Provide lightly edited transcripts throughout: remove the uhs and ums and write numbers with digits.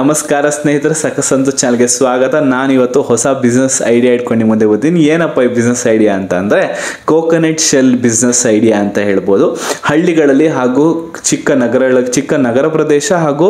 ನಮಸ್ಕಾರ ಸ್ನೇಹಿತರೆ, ಸಕಸಂತು ಚಾನಲ್ಗೆ ಸ್ವಾಗತ. ನಾನು ಇವತ್ತು ಹೊಸ ಬಿಸ್ನೆಸ್ ಐಡಿಯಾ ಇಟ್ಕೊಂಡು ಮುಂದೆ ಬರ್ತೀನಿ. ಏನಪ್ಪ ಈ ಬಿಸ್ನೆಸ್ ಐಡಿಯಾ ಅಂತ ಅಂದರೆ ಕೋಕೋನಟ್ ಶೆಲ್ ಬಿಸ್ನೆಸ್ ಐಡಿಯಾ ಅಂತ ಹೇಳ್ಬೋದು. ಹಳ್ಳಿಗಳಲ್ಲಿ ಹಾಗೂ ಚಿಕ್ಕ ನಗರ ಪ್ರದೇಶ ಹಾಗೂ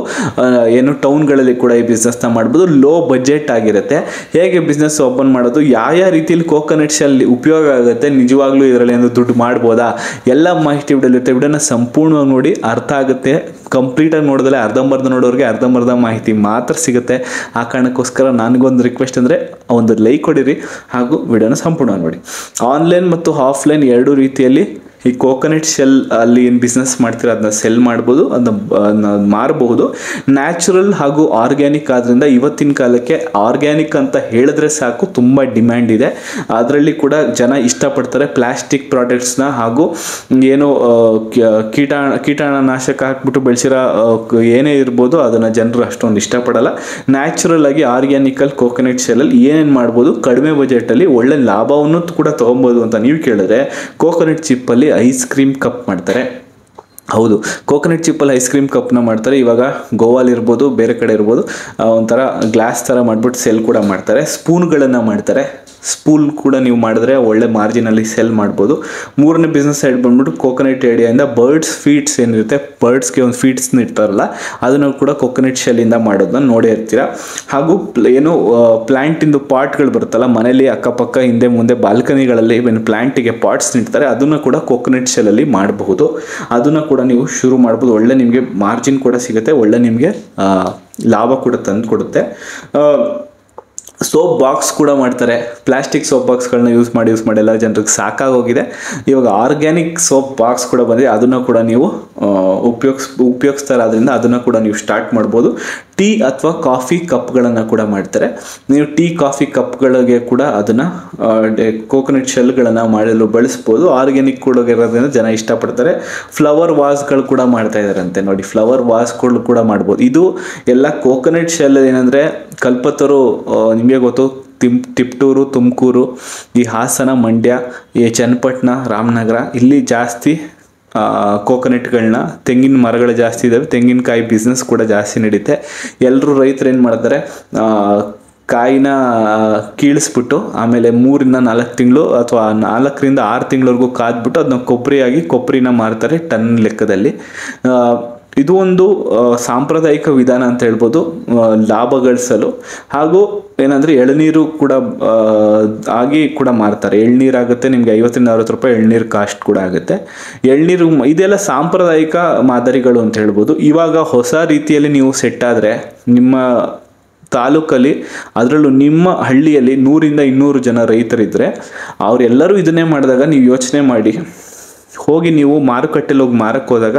ಟೌನ್ಗಳಲ್ಲಿ ಕೂಡ ಈ ಬಿಸ್ನೆಸ್ನ ಮಾಡ್ಬೋದು. ಲೋ ಬಜೆಟ್ ಆಗಿರುತ್ತೆ. ಹೇಗೆ ಬಿಸ್ನೆಸ್ ಓಪನ್ ಮಾಡೋದು, ಯಾವ ರೀತಿಯಲ್ಲಿ ಕೋಕೋನಟ್ ಶೆಲ್ ಉಪಯೋಗ ಆಗುತ್ತೆ, ನಿಜವಾಗ್ಲೂ ಇದರಲ್ಲಿ ಏನು ದುಡ್ಡು ಮಾಡ್ಬೋದಾ, ಎಲ್ಲ ಮಾಹಿತಿ ವಿಡಿಯೋಲಿರುತ್ತೆ. ವಿಡಿಯೋನ ಸಂಪೂರ್ಣವಾಗಿ ನೋಡಿ, ಅರ್ಥ ಆಗುತ್ತೆ. ಕಂಪ್ಲೀಟಾಗಿ ನೋಡಿದ್ರೆ ಅರ್ಧಂಬರ್ಧ ನೋಡೋರಿಗೆ ಅರ್ಧಂಬರ್ಧ ಮಾಹಿತಿ ಮಾತ್ರ ಸಿಗುತ್ತೆ. ಆ ಕಾರಣಕ್ಕೋಸ್ಕರ ನನಗೊಂದು ರಿಕ್ವೆಸ್ಟ್ ಅಂದರೆ ಒಂದು ಲೈಕ್ ಕೊಡಿರಿ ಹಾಗೂ ವಿಡಿಯೋನ ಸಂಪೂರ್ಣವಾಗಿ ನೋಡಿ. ಆನ್ಲೈನ್ ಮತ್ತು ಆಫ್ಲೈನ್ ಎರಡೂ ರೀತಿಯಲ್ಲಿ ಈ ಕೋಕೋನಟ್ ಶೆಲ್ ಅಲ್ಲಿ ಏನು ಬಿಸ್ನೆಸ್ ಮಾಡ್ತೀರ ಅದನ್ನ ಸೆಲ್ ಮಾಡ್ಬೋದು, ಅದನ್ನ ಮಾರಬಹುದು. ನ್ಯಾಚುರಲ್ ಹಾಗೂ ಆರ್ಗ್ಯಾನಿಕ್ ಆದ್ದರಿಂದ ಇವತ್ತಿನ ಕಾಲಕ್ಕೆ ಆರ್ಗ್ಯಾನಿಕ್ ಅಂತ ಹೇಳಿದ್ರೆ ಸಾಕು, ತುಂಬ ಡಿಮ್ಯಾಂಡ್ ಇದೆ. ಅದರಲ್ಲಿ ಕೂಡ ಜನ ಇಷ್ಟಪಡ್ತಾರೆ. ಪ್ಲಾಸ್ಟಿಕ್ ಪ್ರಾಡಕ್ಟ್ಸ್ನ ಹಾಗೂ ಏನೋ ಕೀಟನಾಶಕ ಹಾಕ್ಬಿಟ್ಟು ಬೆಳೆಸಿರೋ ಏನೇ ಇರ್ಬೋದು ಅದನ್ನು ಜನರು ಅಷ್ಟೊಂದು ಇಷ್ಟಪಡಲ್ಲ. ನ್ಯಾಚುರಲ್ ಆಗಿ ಆರ್ಗ್ಯಾನಿಕಲ್ ಕೋಕೋನಟ್ ಶೆಲ್ಲಲ್ಲಿ ಏನೇನು ಮಾಡ್ಬೋದು, ಕಡಿಮೆ ಬಜೆಟಲ್ಲಿ ಒಳ್ಳೆ ಲಾಭವನ್ನು ಕೂಡ ತೊಗೊಬೋದು ಅಂತ ನೀವು ಕೇಳಿದ್ರೆ ಕೋಕೋನಟ್ ಚಿಪ್ಪಲ್ಲಿ ಐಸ್ ಕ್ರೀಮ್ ಕಪ್ ಮಾಡ್ತಾರೆ. ಹೌದು, ಕೋಕೋನಟ್ ಚಿಪ್ಪಲ್ಲಿ ಐಸ್ ಕ್ರೀಮ್ ಕಪ್ನ ಮಾಡ್ತಾರೆ. ಇವಾಗ ಗೋವಾಲ್ ಇರ್ಬೋದು, ಬೇರೆ ಕಡೆ ಇರ್ಬೋದು, ಒಂಥರ ಗ್ಲಾಸ್ ಥರ ಮಾಡಿಬಿಟ್ಟು ಸೆಲ್ ಕೂಡ ಮಾಡ್ತಾರೆ. ಸ್ಪೂನ್ಗಳನ್ನು ಮಾಡ್ತಾರೆ. ಸ್ಪೂನ್ ಕೂಡ ನೀವು ಮಾಡಿದ್ರೆ ಒಳ್ಳೆ ಮಾರ್ಜಿನಲ್ಲಿ ಸೆಲ್ ಮಾಡ್ಬೋದು. ಮೂರನೇ ಬಿಸ್ನೆಸ್ ಸೈಡ್ ಬಂದ್ಬಿಟ್ಟು ಕೋಕೋನಟ್ ಐಡಿಯಾಯಿಂದ ಬರ್ಡ್ಸ್ ಫೀಡ್ಸ್ ಏನಿರುತ್ತೆ, ಬರ್ಡ್ಸ್ಗೆ ಒಂದು ಫೀಡ್ಸ್ನ ಇರ್ತಾರಲ್ಲ ಅದನ್ನು ಕೂಡ ಕೋಕೋನಟ್ ಶೆಲ್ಲಿಂದ ಮಾಡೋದನ್ನ ನೋಡೇ ಇರ್ತೀರ. ಹಾಗೂ ಪ್ಲ್ಯಾಂಟಿಂದು ಪಾಟ್ಗಳು ಬರುತ್ತಲ್ಲ ಮನೇಲಿ ಅಕ್ಕಪಕ್ಕ ಹಿಂದೆ ಮುಂದೆ ಬಾಲ್ಕನಿಗಳಲ್ಲಿ ಪ್ಲ್ಯಾಂಟಿಗೆ ಪಾಟ್ಸ್ ಇಡ್ತಾರೆ, ಅದನ್ನು ಕೂಡ ಕೋಕೋನಟ್ ಶೆಲ್ಲಲ್ಲಿ ಮಾಡಬಹುದು. ಅದನ್ನು ಕೂಡ ನೀವು ಶುರು ಮಾಡ್ಬೋದು. ಒಳ್ಳೆ ನಿಮಗೆ ಮಾರ್ಜಿನ್ ಕೂಡ ಸಿಗುತ್ತೆ, ಒಳ್ಳೆ ನಿಮಗೆ ಲಾಭ ಕೂಡ ತಂದು ಕೊಡುತ್ತೆ. ಸೋಪ್ ಬಾಕ್ಸ್ ಕೂಡ ಮಾಡ್ತಾರೆ. ಪ್ಲಾಸ್ಟಿಕ್ ಸೋಪ್ ಬಾಕ್ಸ್ಗಳನ್ನ ಯೂಸ್ ಮಾಡಿ ಎಲ್ಲ ಜನರಿಗೆ ಸಾಕಾಗೋಗಿದೆ. ಇವಾಗ ಆರ್ಗ್ಯಾನಿಕ್ ಸೋಪ್ ಬಾಕ್ಸ್ ಕೂಡ ಬಂದಿದೆ, ಅದನ್ನು ಕೂಡ ನೀವು ಉಪಯೋಗಿಸ್ತಾರೆ. ಅದರಿಂದ ಅದನ್ನು ಕೂಡ ನೀವು ಸ್ಟಾರ್ಟ್ ಮಾಡ್ಬೋದು. ಟೀ ಅಥವಾ ಕಾಫಿ ಕಪ್ಗಳನ್ನು ಕೂಡ ಮಾಡ್ತಾರೆ. ನೀವು ಟೀ ಕಾಫಿ ಕಪ್ಗಳಿಗೆ ಕೂಡ ಅದನ್ನು ಕೋಕೋನಟ್ ಶೆಲ್ಗಳನ್ನು ಮಾಡಲು ಬಳಸ್ಬೋದು. ಆರ್ಗ್ಯಾನಿಕ್ ಕೂಡ ಇರೋದ್ರಿಂದ ಜನ ಇಷ್ಟಪಡ್ತಾರೆ. ಫ್ಲವರ್ ವಾಸ್ಗಳು ಕೂಡ ಮಾಡ್ತಾ ಇದ್ದಾರಂತೆ ನೋಡಿ, ಫ್ಲವರ್ ವಾಸ್ಗಳು ಕೂಡ ಮಾಡ್ಬೋದು. ಇದು ಎಲ್ಲ ಕೋಕೋನಟ್ ಶೆಲ್ ಏನಂದರೆ ಕಲ್ಪತರು ನಿಮಗೆ ಗೊತ್ತು, ತಿಪ್ಟೂರು, ತುಮಕೂರು, ಈ ಹಾಸನ, ಮಂಡ್ಯ, ಈ ಚನ್ನಪಟ್ಟಣ, ರಾಮನಗರ ಇಲ್ಲಿ ಜಾಸ್ತಿ ಕೋಕೋನಟ್ಗಳನ್ನ, ತೆಂಗಿನ ಮರಗಳು ಜಾಸ್ತಿ ಇದ್ದಾವೆ. ತೆಂಗಿನಕಾಯಿ ಬಿಸ್ನೆಸ್ ಕೂಡ ಜಾಸ್ತಿ ನಡೀತೆ. ಎಲ್ಲರೂ ರೈತರು ಏನು ಮಾಡ್ತಾರೆ, ಕಾಯಿನ ಕೀಳಿಸ್ಬಿಟ್ಟು ಆಮೇಲೆ 3 ರಿಂದ 4 ತಿಂಗಳು ಅಥವಾ 4 ರಿಂದ 6 ತಿಂಗಳವರೆಗೂ ಕಾದ್ಬಿಟ್ಟು ಅದನ್ನ ಕೊಬ್ಬರಿನ ಮಾರ್ತಾರೆ ಟನ್ ಲೆಕ್ಕದಲ್ಲಿ. ಇದು ಒಂದು ಸಾಂಪ್ರದಾಯಿಕ ವಿಧಾನ ಅಂತ ಹೇಳ್ಬೋದು ಲಾಭ ಗಳಿಸಲು. ಹಾಗೂ ಏನಂದರೆ ಎಳನೀರು ಕೂಡ ಆಗಿ ಕೂಡ ಮಾರ್ತಾರೆ. ಎಳ್ನೀರಾಗುತ್ತೆ ನಿಮಗೆ 50 ರಿಂದ 60 ರೂಪಾಯಿ ಎಳ್ನೀರು ಕಾಸ್ಟ್ ಕೂಡ ಆಗುತ್ತೆ. ಎಳ್ನೀರು ಇದೆಲ್ಲ ಸಾಂಪ್ರದಾಯಿಕ ಮಾದರಿಗಳು ಅಂತ ಹೇಳ್ಬೋದು. ಇವಾಗ ಹೊಸ ರೀತಿಯಲ್ಲಿ ನೀವು ಸೆಟ್ ಆದರೆ ನಿಮ್ಮ ತಾಲೂಕಲ್ಲಿ, ಅದರಲ್ಲೂ ನಿಮ್ಮ ಹಳ್ಳಿಯಲ್ಲಿ 100 ರಿಂದ 200 ಜನ ರೈತರಿದ್ದರೆ ಅವರೆಲ್ಲರೂ ಇದನ್ನೇ ಮಾಡಿದಾಗ ನೀವು ಯೋಚನೆ ಮಾಡಿ, ಹೋಗಿ ನೀವು ಮಾರುಕಟ್ಟೆಲಿ ಹೋಗಿ ಮಾರಕ್ಕೆ ಹೋದಾಗ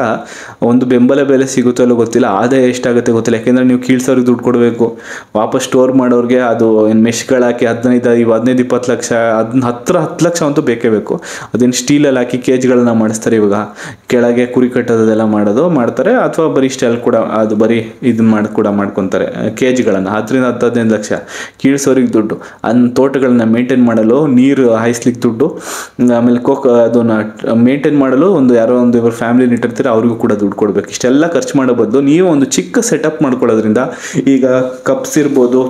ಒಂದು ಬೆಂಬಲ ಬೆಲೆ ಸಿಗುತ್ತೋ ಅಲ್ಲೋ ಗೊತ್ತಿಲ್ಲ, ಆದಾಯ ಎಷ್ಟಾಗುತ್ತೆ ಗೊತ್ತಿಲ್ಲ. ಯಾಕೆಂದರೆ ನೀವು ಕೀಳ್ಸೋರಿಗೆ ದುಡ್ಡು ಕೊಡಬೇಕು, ವಾಪಸ್ ಸ್ಟೋರ್ ಮಾಡೋರಿಗೆ ಅದು ಮೆಶ್ಗಳು ಹಾಕಿ 15-20 ಲಕ್ಷ, 10 ಲಕ್ಷ ಅಂತೂ ಬೇಕೇ ಬೇಕು. ಅದೇನು ಸ್ಟೀಲಲ್ಲಿ ಹಾಕಿ ಕೇಜ್ಗಳನ್ನ ಮಾಡಿಸ್ತಾರೆ. ಇವಾಗ ಕೆಳಗೆ ಕುರಿ ಕಟ್ಟೋದೆಲ್ಲ ಮಾಡ್ತಾರೆ. ಅಥವಾ ಬರೀ ಸ್ಟೈಲ್ ಕೂಡ ಅದು ಬರೀ ಇದನ್ನ ಕೂಡ ಮಾಡ್ಕೊತಾರೆ ಕೇಜ್ಗಳನ್ನು. 10-15 ಲಕ್ಷ ಕೀಳ್ಸೋರಿಗೆ ದುಡ್ಡು, ತೋಟಗಳನ್ನ ಮೇಂಟೈನ್ ಮಾಡಲು, ನೀರು ಹಾಯಿಸ್ಲಿಕ್ಕೆ ದುಡ್ಡು, ಆಮೇಲೆ ಅದನ್ನ ಮೇಂಟೈನ್ ಮಾಡಲು ಯಾರೋ ಇವರು ಫ್ಯಾಮಿಲಿ ಇಟ್ಟಿರ್ತಾರೆ, ಅವ್ರಿಗೂ ಕೂಡ ದುಡ್ಡು ಕೊಡಬೇಕು. ಇಷ್ಟೆಲ್ಲ ಖರ್ಚು ಮಾಡೋ ಬದಲು ನೀವು ಒಂದು ಚಿಕ್ಕ ಸೆಟಪ್ ಮಾಡ್ಕೊಳ್ಳೋದ್ರಿಂದ, ಈಗ ಕಪ್ಸ್ ಇರ್ಬೋದು,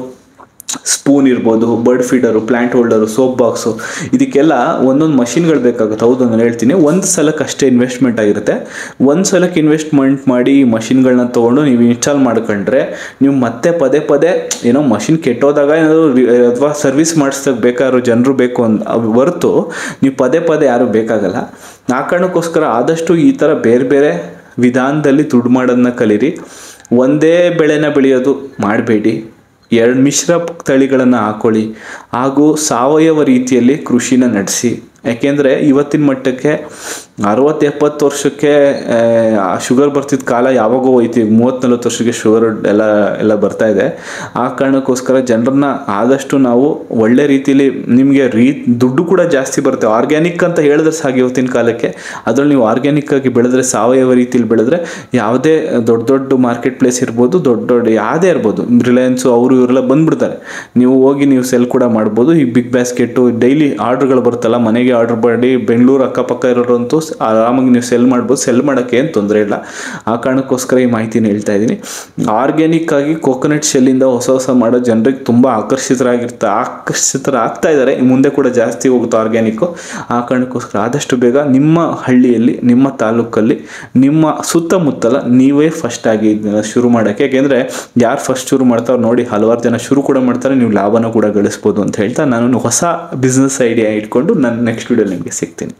ಸ್ಪೂನ್ ಇರ್ಬೋದು, bird feeder, plant holder, soap box, ಇದಕ್ಕೆಲ್ಲ ಒಂದೊಂದು ಮಷಿನ್ಗಳು ಬೇಕಾಗುತ್ತೆ. ಹೌದು, ನಾನು ಹೇಳ್ತೀನಿ, ಒಂದು ಸಲಕ್ಕೆ ಅಷ್ಟೇ ಇನ್ವೆಸ್ಟ್ಮೆಂಟ್ ಆಗಿರುತ್ತೆ. ಒಂದು ಸಲಕ್ಕೆ ಇನ್ವೆಸ್ಟ್ಮೆಂಟ್ ಮಾಡಿ ಈ ಮಷಿನ್ಗಳನ್ನ ತೊಗೊಂಡು ನೀವು ಇನ್ಸ್ಟಾಲ್ ಮಾಡ್ಕೊಂಡ್ರೆ ನೀವು ಮತ್ತೆ ಪದೇ ಏನೋ ಮಷಿನ್ ಕೆಟ್ಟೋದಾಗ ಏನಾದರೂ ಅಥವಾ ಸರ್ವಿಸ್ ಮಾಡಿಸ್ದಾಗ ಬೇಕಾದ್ರೂ ಜನರು ಬೇಕು ಹೊರತು ನೀವು ಪದೇ ಯಾರೂ ಬೇಕಾಗಲ್ಲ. ಆ ಕಾರಣಕ್ಕೋಸ್ಕರ ಆದಷ್ಟು ಈ ಥರ ಬೇರೆ ವಿಧಾನದಲ್ಲಿ ದುಡ್ಡು ಮಾಡೋದನ್ನ ಕಲೀರಿ. ಒಂದೇ ಬೆಳೆನ ಬೆಳೆಯೋದು ಮಾಡಬೇಡಿ. 2 ಮಿಶ್ರ ತಳಿಗಳನ್ನು ಹಾಕೊಳ್ಳಿ. ಹಾಗೂ ಸಾವಯವ ರೀತಿಯಲ್ಲಿ ಕೃಷಿನ ನಡೆಸಿ. ಯಾಕೆಂದರೆ ಇವತ್ತಿನ ಮಟ್ಟಕ್ಕೆ 60-70 ವರ್ಷಕ್ಕೆ ಶುಗರ್ ಬರ್ತಿದ್ದ ಕಾಲ ಯಾವಾಗೋ ಹೋಯ್ತು. 30-40 ವರ್ಷಕ್ಕೆ ಶುಗರ್ ಎಲ್ಲ ಬರ್ತಾ ಇದೆ. ಆ ಕಾರಣಕ್ಕೋಸ್ಕರ ಜನರನ್ನ ಆದಷ್ಟು ನಾವು ಒಳ್ಳೆ ರೀತಿಯಲ್ಲಿ, ನಿಮಗೆ ದುಡ್ಡು ಕೂಡ ಜಾಸ್ತಿ ಬರುತ್ತೆ. ಆರ್ಗ್ಯಾನಿಕ್ ಅಂತ ಹೇಳಿದ್ರೆ ಸಾಕು ಇವತ್ತಿನ ಕಾಲಕ್ಕೆ. ಅದರಲ್ಲಿ ನೀವು ಆರ್ಗ್ಯಾನಿಕ್ ಆಗಿ ಬೆಳೆದ್ರೆ, ಸಾವಯವ ರೀತಿಯಲ್ಲಿ ಬೆಳೆದ್ರೆ, ಯಾವುದೇ ದೊಡ್ಡ ಮಾರ್ಕೆಟ್ ಪ್ಲೇಸ್ ಇರ್ಬೋದು, ದೊಡ್ಡ ಯಾವುದೇ ಇರ್ಬೋದು, ರಿಲಯನ್ಸು ಅವರು ಇವರೆಲ್ಲ ಬಂದ್ಬಿಡ್ತಾರೆ. ನೀವು ಸೆಲ್ ಕೂಡ ಮಾಡ್ಬೋದು. ಈ ಬಿಗ್ ಬಾಸ್ಕೆಟು ಡೈಲಿ ಆರ್ಡ್ರ್ಗಳು ಬರುತ್ತಲ್ಲ, ಮನೆಗೆ ಆರ್ಡರ್ ಮಾಡಿ ಬೆಂಗಳೂರು ಅಕ್ಕಪಕ್ಕ ಇರೋರಂತೂ ಆರಾಮಾಗಿ ನೀವು ಸೆಲ್ ಮಾಡ್ಬೋದು. ಸೆಲ್ ಮಾಡೋಕ್ಕೆ ಏನು ತೊಂದರೆ ಇಲ್ಲ. ಆ ಕಾರಣಕ್ಕೋಸ್ಕರ ಈ ಮಾಹಿತಿನ ಹೇಳ್ತಾ ಇದ್ದೀನಿ. ಆರ್ಗ್ಯಾನಿಕ್ ಆಗಿ ಕೋಕೋನಟ್ ಶೆಲ್ಲಿಂದ ಹೊಸ ಮಾಡೋ ಜನರಿಗೆ ತುಂಬ ಆಕರ್ಷಿತರಾಗ್ತಾ ಇದ್ದಾರೆ. ಮುಂದೆ ಕೂಡ ಜಾಸ್ತಿ ಹೋಗುತ್ತೆ ಆರ್ಗ್ಯಾನಿಕ್ಕು. ಆ ಕಾರಣಕ್ಕೋಸ್ಕರ ಆದಷ್ಟು ಬೇಗ ನಿಮ್ಮ ಹಳ್ಳಿಯಲ್ಲಿ, ನಿಮ್ಮ ತಾಲೂಕಲ್ಲಿ, ನಿಮ್ಮ ಸುತ್ತಮುತ್ತಲ ನೀವೇ ಫಸ್ಟ್ ಆಗಿ ಇದನ್ನ ಶುರು ಮಾಡೋಕ್ಕೆ. ಯಾಕೆಂದರೆ ಯಾರು ಫಸ್ಟ್ ಶುರು ಮಾಡ್ತಾರೋ ನೋಡಿ ಹಲವಾರು ಜನ ಶುರು ಕೂಡ ಮಾಡ್ತಾರೆ, ನೀವು ಲಾಭನ ಕೂಡ ಗಳಿಸ್ಬೋದು ಅಂತ ಹೇಳ್ತಾ ನಾನು ಹೊಸ ಬಿಸ್ನೆಸ್ ಐಡಿಯಾ ಇಟ್ಕೊಂಡು ನಾನು ನೆಕ್ಸ್ಟ್ ವಿಡಿಯೋ ನಿಮಗೆ ಸಿಗ್ತೀನಿ.